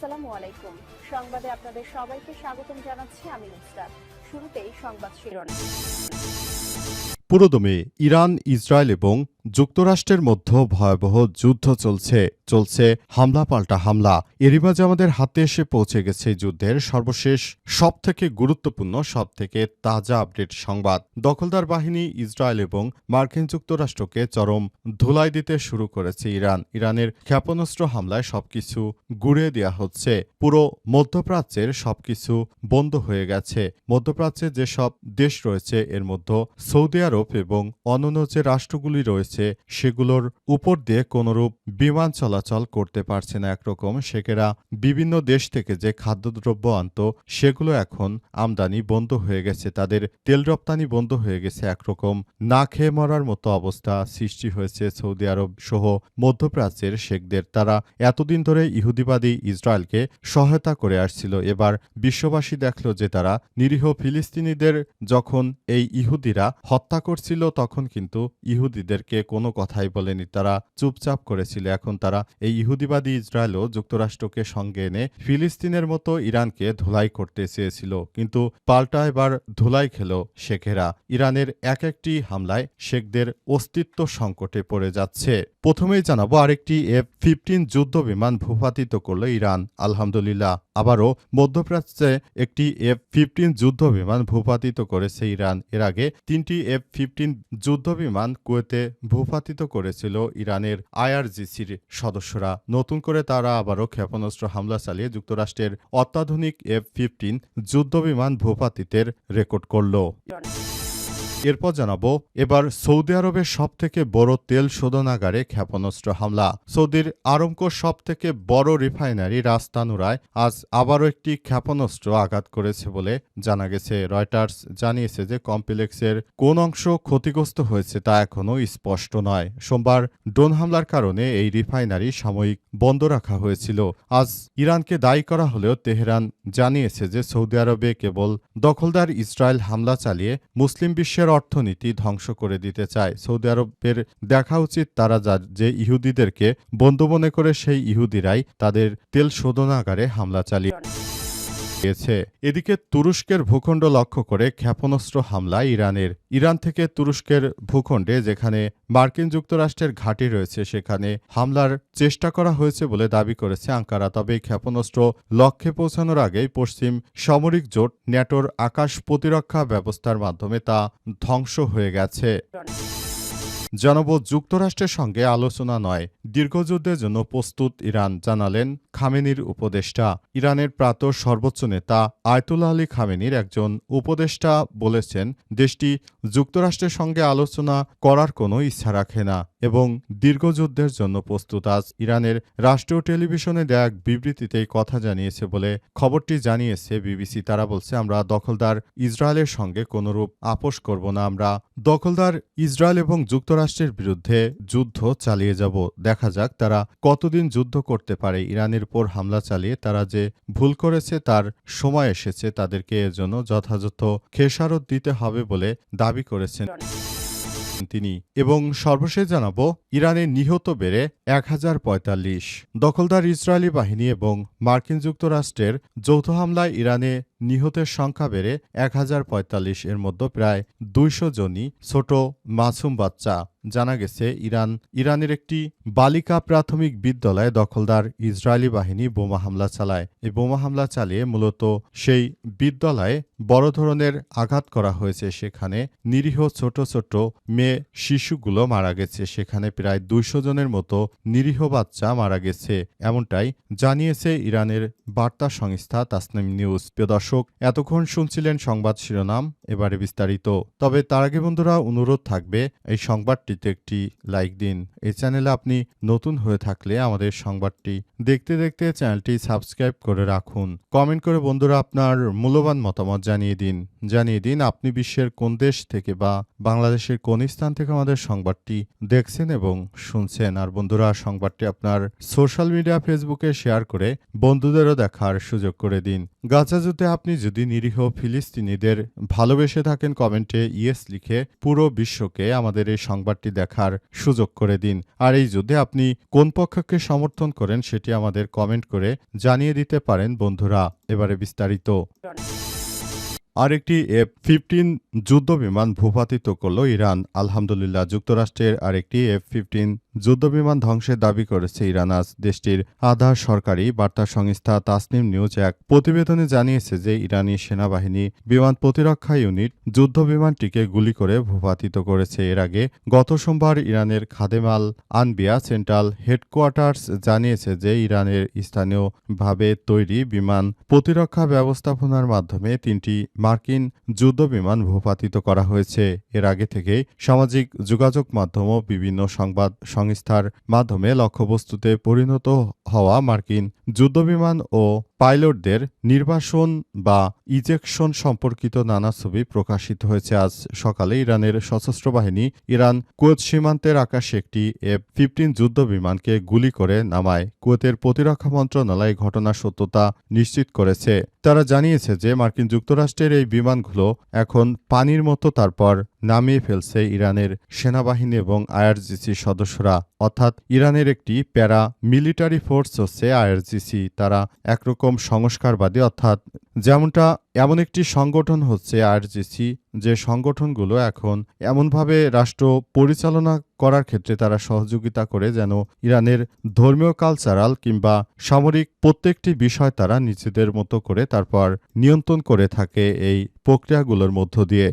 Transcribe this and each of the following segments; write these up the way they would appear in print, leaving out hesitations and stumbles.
আসসালামু আলাইকুম। সংবাদে আপনাদের সবাইকে স্বাগতম জানাচ্ছি আমি নুসরাত। শুরুতেই সংবাদ শিরোনাম। পুরোদমে ইরান, ইসরায়েল এবং যুক্তরাষ্ট্রের মধ্যে ভয়াবহ যুদ্ধ চলছে হামলা পাল্টা হামলা। এরই মাঝে আমাদের হাতে এসে পৌঁছে গেছে যুদ্ধের সর্বশেষ সবথেকে গুরুত্বপূর্ণ সবথেকে তাজা আপডেট সংবাদ। দখলদার বাহিনী ইসরায়েল এবং মার্কিন যুক্তরাষ্ট্রকে চরম ধুলাই দিতে শুরু করেছে ইরানের ক্ষেপণাস্ত্র হামলায় সবকিছু গুড়িয়ে দেওয়া হচ্ছে। পুরো মধ্যপ্রাচ্যের সবকিছু বন্ধ হয়ে গেছে। মধ্যপ্রাচ্যে যেসব দেশ রয়েছে এর মধ্যে সৌদি আরব এবং অন্যান্য যে রাষ্ট্রগুলি রয়েছে সেগুলোর উপর দিয়ে কোনরূপ বিমান চলাচল করতে পারছে না। একরকম সেকেরা বিভিন্ন দেশ থেকে যে খাদ্যদ্রব্য আনত সেগুলো এখন আমদানি বন্ধ হয়ে গেছে, তাদের তেল রপ্তানি বন্ধ হয়ে গেছে। একরকম না খেয়ে মরার মতো অবস্থা সৃষ্টি হয়েছে সৌদি আরব সহ মধ্যপ্রাচ্যের শেখদের। তারা এতদিন ধরে ইহুদিবাদী ইসরায়েলকে সহায়তা করে আসছিল। এবার বিশ্ববাসী দেখল যে তারা নিরীহ ফিলিস্তিনিদের যখন এই ইহুদিরা হত্যা করছিল তখন কিন্তু ইহুদিদেরকে কোনো কথাই বলেনি, তারা চুপচাপ করেছিল। এখন তারা এই ইহুদিবাদী ইসরায়েলও যুক্তরাষ্ট্রকে সঙ্গে এনে ফিলিস্তিনের মতো ইরানকে ধুলাই করতে চেয়েছিল, কিন্তু পাল্টা এবার ধুলাই খেল শেখেরা। ইরানের এক একটি হামলায় শেখদের অস্তিত্ব সংকটে পড়ে যাচ্ছে। প্রথমেই জানাবো, আরেকটি F-15 যুদ্ধ বিমান ভূপাতিত করল ইরান। আলহামদুলিল্লাহ, আবারও মধ্যপ্রাচ্যে একটি F-15 যুদ্ধ বিমান ভূপাতিত করেছে ইরান। এর আগে 3টি F-15 যুদ্ধ বিমান কুয়েতে ভূপাতিত করেছিল ইরানের IRGCর সদস্যরা। নতুন করে তারা আবারও ক্ষেপণাস্ত্র হামলা চালিয়ে যুক্তরাষ্ট্রের অত্যাধুনিক F-15 যুদ্ধ বিমান ভূপাতিতের রেকর্ড করল। এরপর জানাবো, এবার সৌদি আরবের সবথেকে বড় তেল শোধনাগারে ক্ষেপণাস্ত্র হামলা। সৌদির আরামকোর সবথেকে বড় রিফাইনারি রাস তানুরায় আজ আবারও একটি ক্ষেপণাস্ত্র আঘাত করেছে বলে জানা গেছে। রয়টার্স জানিয়েছে যে কমপ্লেক্সের কোন অংশ ক্ষতিগ্রস্ত হয়েছে তা এখনও স্পষ্ট নয়। সোমবার ড্রোন হামলার কারণে এই রিফাইনারি সাময়িক বন্ধ রাখা হয়েছিল। আজ ইরানকে দায়ী করা হলেও তেহরান জানিয়েছে যে সৌদি আরবে কেবল দখলদার ইসরায়েল হামলা চালিয়ে মুসলিম বিশ্বের অর্থনীতি ধ্বংস করে দিতে চায়। সৌদি আরবের দেখা উচিত তারা যে ইহুদিদেরকে বন্ধু মনে করে সেই ইহুদিরাই তাদের তেল শোধনাগারে হামলা চালিয়েছে। এদিকে তুরস্কের ভূখণ্ড লক্ষ্য করে ক্ষেপণাস্ত্র হামলা ইরান থেকে তুরস্কের ভূখণ্ডে যেখানে মার্কিন যুক্তরাষ্ট্রের ঘাঁটি রয়েছে সেখানে হামলার চেষ্টা করা হয়েছে বলে দাবি করেছে আঙ্কারা। তবে ক্ষেপণাস্ত্র লক্ষ্যে পৌঁছানোর আগেই পশ্চিম সামরিক জোট ন্যাটোর আকাশ প্রতিরক্ষা ব্যবস্থার মাধ্যমে তা ধ্বংস হয়ে গেছে। জানাবো, যুক্তরাষ্ট্রের সঙ্গে আলোচনা নয়, দীর্ঘযুদ্ধের জন্য প্রস্তুত ইরান, জানালেন খামেনির উপদেষ্টা। ইরানের প্রাতঃ সর্বোচ্চ নেতা আয়তুল্লাহ আলী খামেনির একজন উপদেষ্টা বলেছেন দেশটি যুক্তরাষ্ট্রের সঙ্গে আলোচনা করার কোনো ইচ্ছা রাখে না এবং দীর্ঘযুদ্ধের জন্য প্রস্তুত। আজ ইরানের রাষ্ট্রীয় টেলিভিশনে দেয়া এক বিবৃতিতে কথা জানিয়েছে বলে খবরটি জানিয়েছে বিবিসি। তারা বলছে, আমরা দখলদার ইসরায়েলের সঙ্গে কোনরূপ আপোষ করব না। আমরা দখলদার ইসরায়েল এবং যুক্তরাষ্ট্রের বিরুদ্ধে যুদ্ধ চালিয়ে যাব। দেখা যাক তারা কতদিন যুদ্ধ করতে পারে। ইরানের উপর হামলা চালিয়ে তারা যে ভুল করেছে তার সময় এসেছে, তাদেরকে এর জন্য যথাযথ খেসারত দিতে হবে বলে দাবি করেছেন তিনি। এবং সর্বশেষ জানাবো, ইরানে নিহত বেড়ে 1045। দখলদার ইসরায়েলি বাহিনী এবং মার্কিন যুক্তরাষ্ট্রের যৌথ হামলায় ইরানে নিহতের সংখ্যা বেড়ে 1045। এর মধ্যে প্রায় 200 জনই ছোট মাসুম বাচ্চা। জানা গেছে ইরানের একটি বালিকা প্রাথমিক বিদ্যালয়ে দখলদার ইসরায়েলি বাহিনী বোমা হামলা চালায়। এই বোমা হামলা চালিয়ে মূলত সেই বিদ্যালয়ে বড় ধরনের আঘাত করা হয়েছে। সেখানে নিরীহ ছোট ছোট মেয়ে শিশুগুলো মারা গেছে। সেখানে প্রায় 200 জনের মতো নিরীহ বাচ্চা মারা গেছে, এমনটাই জানিয়েছে ইরানের বার্তা সংস্থা তাসনিম নিউজ। প্রিয় দর্শক, এতক্ষণ শুনছিলেন সংবাদ শিরোনাম, এবারে বিস্তারিত। তবে তার আগে বন্ধুরা অনুরোধ থাকবে এই সংবাদটিতে একটি লাইক দিন। এই চ্যানেলে আপনি নতুন হয়ে থাকলে আমাদের সংবাদটি দেখতে দেখতে চ্যানেলটি সাবস্ক্রাইব করে রাখুন। কমেন্ট করে বন্ধুরা আপনার মূল্যবান মতামত জানিয়ে দিন আপনি বিশ্বের কোন দেশ থেকে বা বাংলাদেশের কোন স্থান থেকে আমাদের সংবাদটি দেখছেন এবং এবং শুনছেন। আর বন্ধুরা, সংবাদটি আপনার সোশ্যাল মিডিয়া ফেসবুকে শেয়ার করে বন্ধুদেরও দেখার সুযোগ করে দিন। গাজা যুদ্ধে আপনি যদি নিরীহ ফিলিস্তিনিদের ভালোবেসে থাকেন, কমেন্টে ইয়েস লিখে পুরো বিশ্বকে আমাদের এই সংবাদটি দেখার সুযোগ করে দিন। আর এই যুদ্ধে আপনি কোন পক্ষকে সমর্থন করেন সেটি আমাদের কমেন্ট করে জানিয়ে দিতে পারেন বন্ধুরা। এবারে বিস্তারিত। আরেকটি F-15 যুদ্ধবিমান ভূপাতিত করল ইরান। আলহামদুলিল্লাহ, যুক্তরাষ্ট্রের আরেকটি F-15 যুদ্ধবিমান ধ্বংসের দাবি করেছে ইরান। আজ দেশটির আধা সরকারি বার্তা সংস্থা তাসনিম নিউজ এক প্রতিবেদনে জানিয়েছে যে ইরানি সেনাবাহিনী বিমান প্রতিরক্ষা ইউনিট যুদ্ধবিমানটিকে গুলি করে ভূপাতিত করেছে। এর আগে গত সোমবার ইরানের খাদেমাল আনবিয়া সেন্ট্রাল হেডকোয়ার্টার্স জানিয়েছে যে ইরানের স্থানীয়ভাবে তৈরি বিমান প্রতিরক্ষা ব্যবস্থাপনার মাধ্যমে 3টি মার্কিন যুদ্ধবিমান ভূপাতিত করা হয়েছে। এর আগে থেকেই সামাজিক যোগাযোগ মাধ্যম ও বিভিন্ন সংবাদ সংস্থার মাধ্যমে লক্ষ্যবস্তুতে পরিণত হওয়া মার্কিন যুদ্ধবিমান ও পাইলটদের নির্বাসন বা ইজেকশন সম্পর্কিত নানা ছবি প্রকাশিত হয়েছে। আজ সকালে ইরানের সশস্ত্র বাহিনী ইরান কুয়েত সীমান্তের আকাশে একটি F-15 যুদ্ধবিমানকে গুলি করে নামায়। কুয়েতের প্রতিরক্ষা মন্ত্রণালয় ঘটনার সত্যতা নিশ্চিত করেছে। তারা জানিয়েছে যে মার্কিন যুক্তরাষ্ট্রের এই বিমানগুলো এখন পানির মতো তারপর নামিয়ে ফেলছে ইরানের সেনাবাহিনী এবং আইআরজিসি সদস্যরা। অর্থাৎ ইরানের একটি প্যারা মিলিটারি ফোর্স হচ্ছে আইআরজিসি। তারা একরকম সংস্কারবাদী, অর্থাৎ যেমনটা এমন একটি সংগঠন হচ্ছে আইআরজিসি, যে সংগঠনগুলো এখন এমনভাবে রাষ্ট্র পরিচালনা করার ক্ষেত্রে তারা সহযোগিতা করে যেন ইরানের ধর্মীয়, কালচারাল কিংবা সামরিক প্রত্যেকটি বিষয় তারা নিজেদের মতো করে তারপর নিয়ন্ত্রণ করে থাকে এই প্রক্রিয়াগুলোর মধ্য দিয়ে।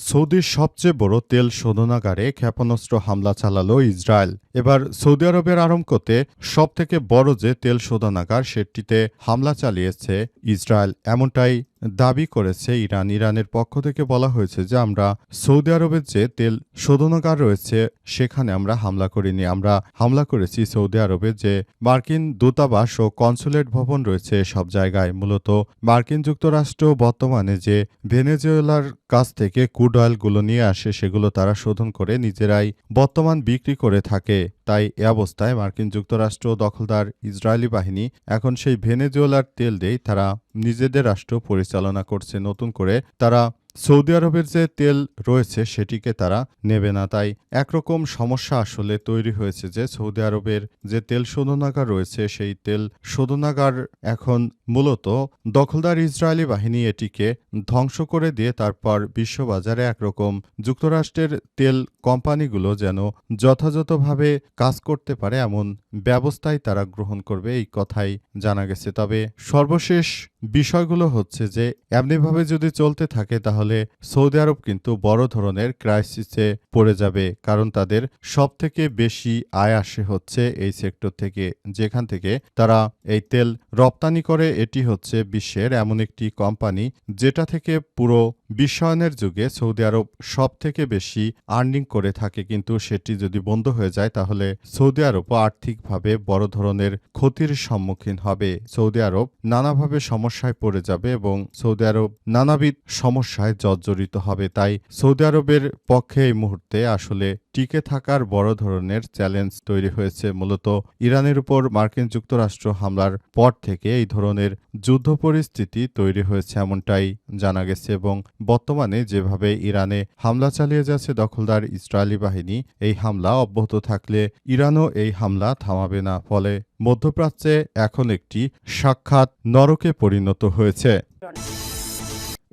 সৌদির সবচেয়ে বড় তেল শোধনাগারে ক্ষেপণাস্ত্র হামলা চালালো ইসরায়েল। এবার সৌদি আরবের আরামকোতে সবথেকে বড় যে তেল শোধনাগার সেটিতে হামলা চালিয়েছে ইসরায়েল, এমনটাই দাবি করেছে ইরান। ইরানের পক্ষ থেকে বলা হয়েছে যে আমরা সৌদি আরবের যে তেল শোধনাগার রয়েছে সেখানে আমরা হামলা করিনি, আমরা হামলা করেছি সৌদি আরবের যে মার্কিন দূতাবাস ও কনসুলেট ভবন রয়েছে সব জায়গায়। মূলত মার্কিন যুক্তরাষ্ট্র বর্তমানে যে ভেনেজুয়েলার কাছ থেকে ক্রুড অয়েলগুলো নিয়ে আসে সেগুলো তারা শোধন করে নিজেরাই বর্তমান বিক্রি করে থাকে। তাই এ অবস্থায় মার্কিন যুক্তরাষ্ট্র দখলদার ইসরায়েলি বাহিনী এখন সেই ভেনেজুয়েলার তেল দিয়েই তারা নিজেদের রাষ্ট্র পরিচালনা করছে। নতুন করে তারা সৌদি আরবের যে তেল রয়েছে সেটিকে তারা নেবে না। তাই একরকম সমস্যা আসলে তৈরি হয়েছে যে সৌদি আরবের যে তেল শোধনাগার রয়েছে সেই তেল শোধনাগার এখন মূলত দখলদার ইসরায়েলি বাহিনী এটিকে ধ্বংস করে দিয়ে তারপর বিশ্ববাজারে একরকম যুক্তরাষ্ট্রের তেল কোম্পানিগুলো যেন যথাযথভাবে কাজ করতে পারে এমন ব্যবস্থাই তারা গ্রহণ করবে, এই কথাই জানা গেছে। তবে সর্বশেষ বিষয়গুলো হচ্ছে যে এমনিভাবে যদি চলতে থাকে তাহলে সৌদি আরব কিন্তু বড় ধরনের ক্রাইসিসে পড়ে যাবে, কারণ তাদের সবথেকে বেশি আয় আসে হচ্ছে এই সেক্টর থেকে, যেখান থেকে তারা এই তেল রপ্তানি করে। এটি হচ্ছে বিশ্বের এমন একটি কোম্পানি যেটা থেকে পুরো বিশ্বায়নের যুগে সৌদি আরব সবথেকে বেশি আর্নিং করে থাকে, কিন্তু সেটি যদি বন্ধ হয়ে যায় তাহলে সৌদি আরবও আর্থিকভাবে বড় ধরনের ক্ষতির সম্মুখীন হবে। সৌদি আরব নানাভাবে সমস্যায় পড়ে যাবে এবং সৌদি আরব নানাবিধ সমস্যায় জর্জরিত হবে। তাই সৌদি আরবের পক্ষে এই মুহূর্তে আসলে টিকে থাকার বড় ধরনের চ্যালেঞ্জ তৈরি হয়েছে। মূলত ইরানের উপর মার্কিন যুক্তরাষ্ট্র হামলার পর থেকে এই ধরনের যুদ্ধ পরিস্থিতি তৈরি হয়েছে এমনটাই জানা গেছে এবং বর্তমানে যেভাবে ইরানে হামলা চালিয়ে যাচ্ছে দখলদার ইসরায়েলি বাহিনী, এই হামলা অব্যাহত থাকলে ইরানও এই হামলা থামাবে না। ফলে মধ্যপ্রাচ্যে এখন একটি সাক্ষাৎ নরকে পরিণত হয়েছে।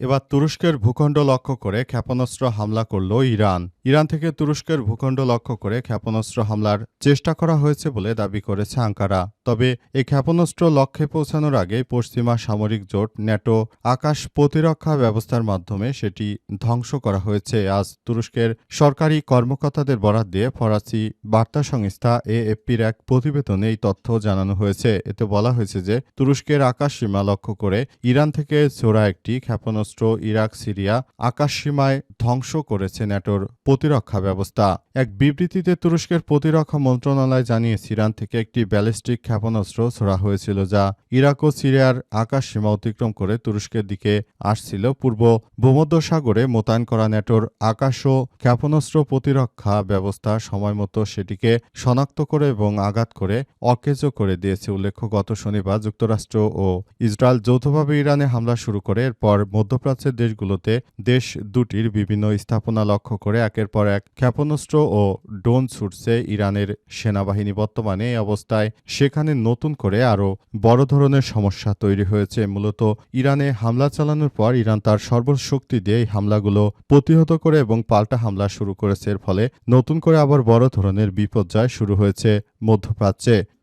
এবার তুরস্কের ভূখণ্ড লক্ষ্য করে ক্ষেপণাস্ত্র হামলা করল ইরান। ইরান থেকে তুরস্কের ভূখণ্ড লক্ষ্য করে ক্ষেপণাস্ত্র হামলার চেষ্টা করা হয়েছে বলে দাবি করেছে আঙ্কারা। তবে এই ক্ষেপণাস্ত্র লক্ষ্যে পৌঁছানোর আগে পশ্চিমা সামরিক জোট ন্যাটো আকাশ প্রতিরক্ষা ব্যবস্থার মাধ্যমে সেটি ধ্বংস করা হয়েছে। আজ তুরস্কের সরকারি কর্মকর্তাদের বরাত দিয়ে ফরাসি বার্তা সংস্থা এএফপির এক প্রতিবেদনে এই তথ্য জানানো হয়েছে। এতে বলা হয়েছে যে তুরস্কের আকাশ সীমা লক্ষ্য করে ইরান থেকে ছোড়া একটি ক্ষেপণাস্ত্র ইরাক সিরিয়া আকাশসীমায় ধ্বংস করেছে ন্যাটোর প্রতিরক্ষা ব্যবস্থা। এক বিবৃতিতে তুরস্কের প্রতিরক্ষা মন্ত্রণালয় জানিয়েছে, ইরান থেকে একটি ব্যালিস্টিক ক্ষেপণাস্ত্র ছোড়া হয়েছিল যা ইরাক ও সিরিয়ার আকাশ সীমা অতিক্রম করে তুরস্কের দিকে আসছিল। পূর্ব ভূমধ্যসাগরে মোতায়েন করা ন্যাটোর আকাশ ও ক্ষেপণাস্ত্র প্রতিরক্ষা ব্যবস্থা সময়মতো সেটিকে শনাক্ত করে এবং আঘাত করে অকেজো করে দিয়েছে। উল্লেখ্য, গত শনিবার যুক্তরাষ্ট্র ও ইসরায়েল যৌথভাবে ইরানে হামলা শুরু করে। এরপর মধ্যপ্রাচ্যের দেশগুলোতে দেশ দুটির বিভিন্ন স্থাপনা লক্ষ্য করে একের পর এক ক্ষেপণাস্ত্র ও ড্রোন ছুটছে ইরানের সেনাবাহিনী। বর্তমানে এই অবস্থায় সেখানে নতুন করে আরও বড় ধরনের সমস্যা তৈরি হয়েছে। মূলত ইরানে হামলা চালানোর পর ইরান তার সর্বশক্তি দিয়ে এই হামলাগুলো প্রতিহত করে এবং পাল্টা হামলা শুরু করেছে। এর ফলে নতুন করে আবার বড় ধরনের বিপর্যয় শুরু হয়েছে মধ্যপ্রাচ্যে।